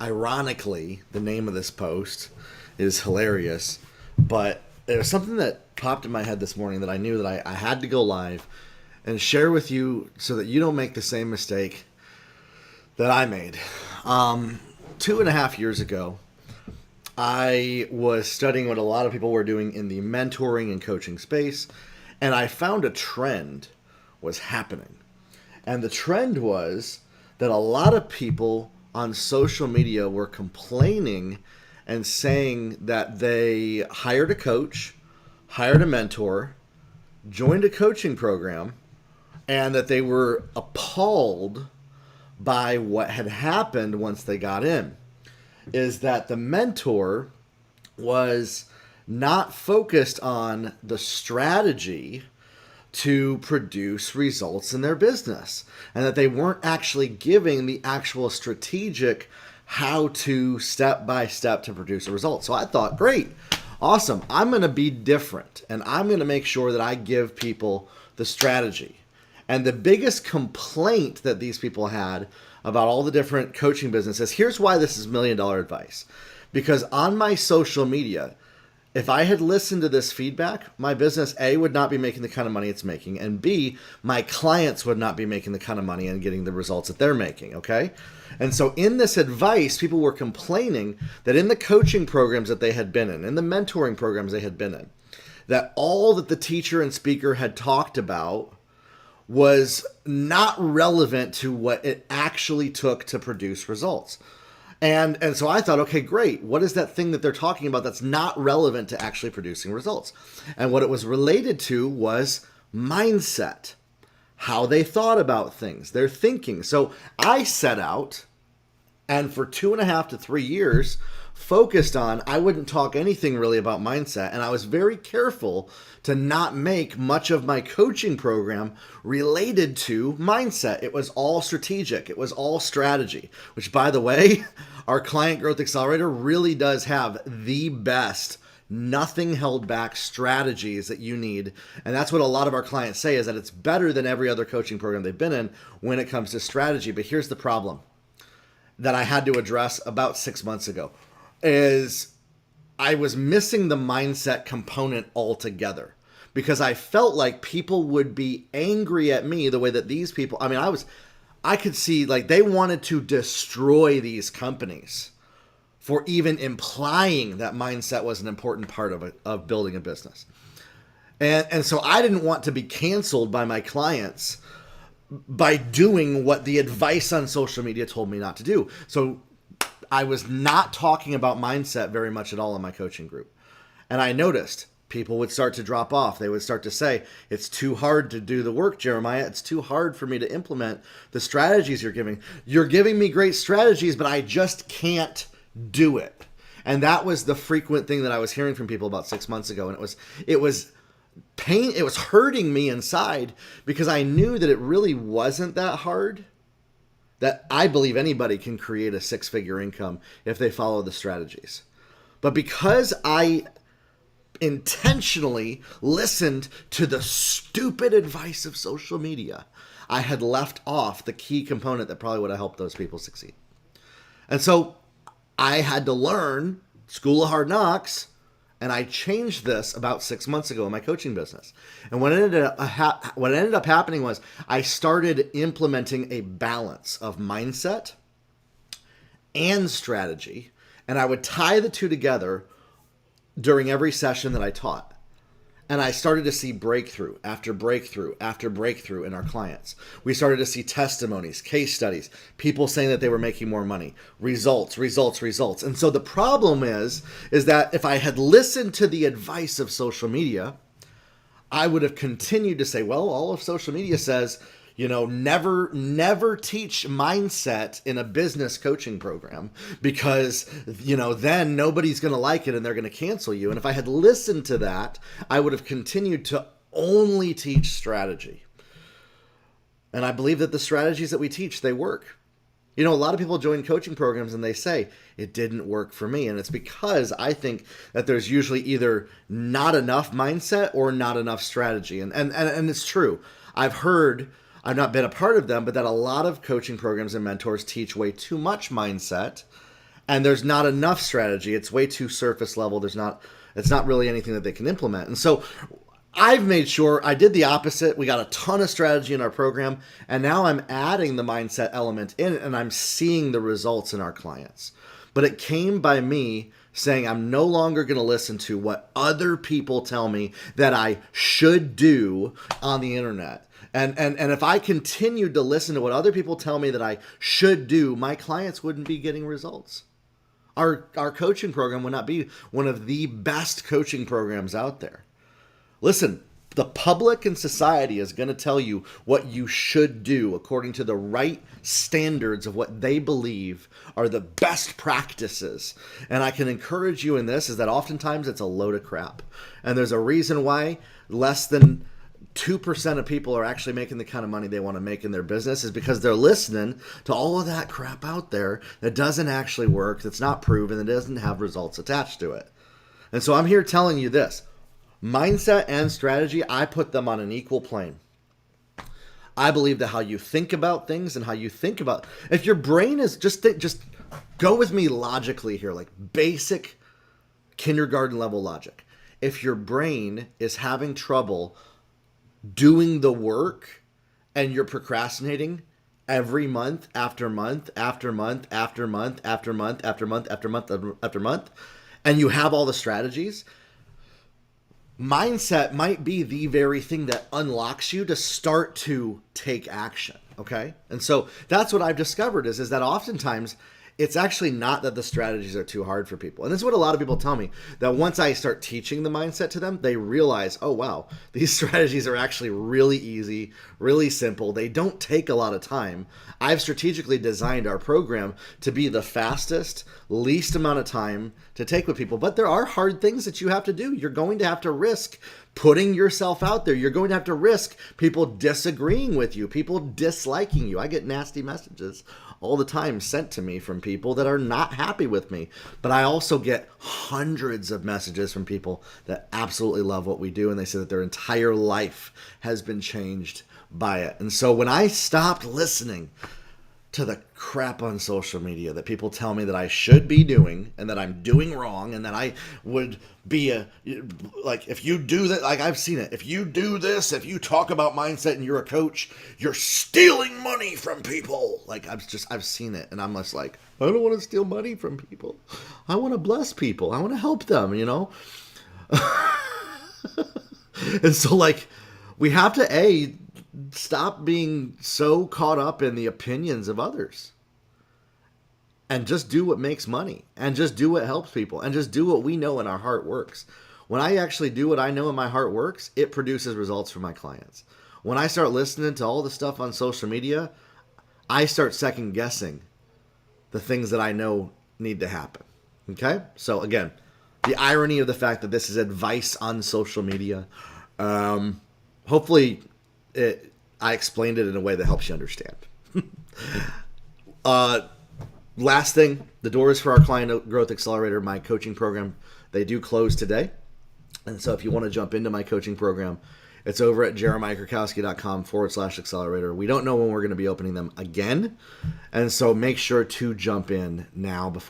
Ironically, the name of this post is hilarious, but there was something that popped in my head this morning that I knew that I had to go live and share with you so that you don't make the same mistake that I made. 2.5 years ago, I was studying what a lot of people were doing in the mentoring and coaching space, and I found a trend was happening. And the trend was that a lot of people on social media were complaining and saying that they hired a coach, hired a mentor, joined a coaching program, and that they were appalled by what had happened once they got in. Is that the mentor was not focused on the strategy to produce results in their business, and that they weren't actually giving the actual strategic how to step by step to produce a result. So I thought, great, awesome. I'm going to be different, and I'm going to make sure that I give people the strategy. And the biggest complaint that these people had about all the different coaching businesses, here's why this is $1,000,000 advice. Because on my social media, if I had listened to this feedback, my business, A, would not be making the kind of money it's making, and B, my clients would not be making the kind of money and getting the results that they're making, okay? And so in this advice, people were complaining that in the coaching programs that they had been in the mentoring programs they had been in, that all that the teacher and speaker had talked about was not relevant to what it actually took to produce results. And so I thought, okay, great. What is that thing that they're talking about that's not relevant to actually producing results? And what it was related to was mindset, how they thought about things, their thinking. So I set out and for 2.5 to 3 years focused on, I wouldn't talk anything really about mindset, and I was very careful to not make much of my coaching program related to mindset. It was all strategic, it was all strategy, which, by the way, our Client Growth Accelerator really does have the best nothing held back strategies that you need. And that's what a lot of our clients say, is that it's better than every other coaching program they've been in when it comes to strategy. But here's the problem that I had to address about 6 months ago is I was missing the mindset component altogether, because I felt like people would be angry at me the way that these people, I could see like they wanted to destroy these companies for even implying that mindset was an important part of building a business. And so I didn't want to be canceled by my clients by doing what the advice on social media told me not to do. So I was not talking about mindset very much at all in my coaching group. And I noticed people would start to drop off. They would start to say, it's too hard to do the work, Jeremiah. It's too hard for me to implement the strategies you're giving. You're giving me great strategies, but I just can't do it. And that was the frequent thing that I was hearing from people about 6 months ago. And it was pain. It was hurting me inside, because I knew that it really wasn't that hard. That I believe anybody can create a 6-figure income if they follow the strategies. But because I intentionally listened to the stupid advice of social media, I had left off the key component that probably would have helped those people succeed. And so I had to learn School of Hard Knocks, and I changed this about 6 months ago in my coaching business. And what ended up happening was I started implementing a balance of mindset and strategy, and I would tie the two together during every session that I taught. And I started to see breakthrough after breakthrough after breakthrough in our clients. We started to see testimonies, case studies, people saying that they were making more money, results. And so the problem is that if I had listened to the advice of social media, I would have continued to say, well, all of social media says, never teach mindset in a business coaching program, because, then nobody's going to like it and they're going to cancel you. And if I had listened to that, I would have continued to only teach strategy. And I believe that the strategies that we teach, they work. A lot of people join coaching programs and they say, it didn't work for me. And it's because I think that there's usually either not enough mindset or not enough strategy. And it's true. I've not been a part of them, but that a lot of coaching programs and mentors teach way too much mindset and there's not enough strategy. It's way too surface level. It's not really anything that they can implement. And so I've made sure I did the opposite. We got a ton of strategy in our program, and now I'm adding the mindset element in it, and I'm seeing the results in our clients. But it came by me saying I'm no longer going to listen to what other people tell me that I should do on the internet. And if I continued to listen to what other people tell me that I should do, my clients wouldn't be getting results. Our coaching program would not be one of the best coaching programs out there. Listen, the public and society is going to tell you what you should do according to the right standards of what they believe are the best practices. And I can encourage you in this is that oftentimes it's a load of crap. And there's a reason why less than 2% of people are actually making the kind of money they want to make in their business is because they're listening to all of that crap out there that doesn't actually work, that's not proven, that doesn't have results attached to it. And so I'm here telling you this. Mindset and strategy, I put them on an equal plane. I believe that how you think about things and how you think about, if your brain is just go with me logically here, like basic kindergarten level logic. If your brain is having trouble doing the work and you're procrastinating every month after month after month after month after month after month after month after month, and you have all the strategies, mindset might be the very thing that unlocks you to start to take action. Okay. And so that's what I've discovered is that oftentimes it's actually not that the strategies are too hard for people. And this is what a lot of people tell me, that once I start teaching the mindset to them, they realize, oh, wow, these strategies are actually really easy, really simple. They don't take a lot of time. I've strategically designed our program to be the fastest, least amount of time to take with people. But there are hard things that you have to do. You're going to have to risk putting yourself out there. You're going to have to risk people disagreeing with you, people disliking you. I get nasty messages all the time sent to me from people that are not happy with me. But I also get hundreds of messages from people that absolutely love what we do, and they say that their entire life has been changed by it. And so when I stopped listening to the crap on social media that people tell me that I should be doing and that I'm doing wrong and that I would be like, if you do that, like I've seen it, if you do this, if you talk about mindset and you're a coach, you're stealing money from people. Like I've seen it, and I'm just like, I don't want to steal money from people. I want to bless people. I want to help them, you know? And so like we have to stop being so caught up in the opinions of others and just do what makes money and just do what helps people and just do what we know in our heart works. When I actually do what I know in my heart works, it produces results for my clients. When I start listening to all the stuff on social media, I start second guessing the things that I know need to happen. Okay? So again, the irony of the fact that this is advice on social media, hopefully I explained it in a way that helps you understand. Last thing, the doors for our Client Growth Accelerator, my coaching program, they do close today. And so if you want to jump into my coaching program, it's over at jeremiahkrakowski.com/accelerator. We don't know when we're going to be opening them again. And so make sure to jump in now before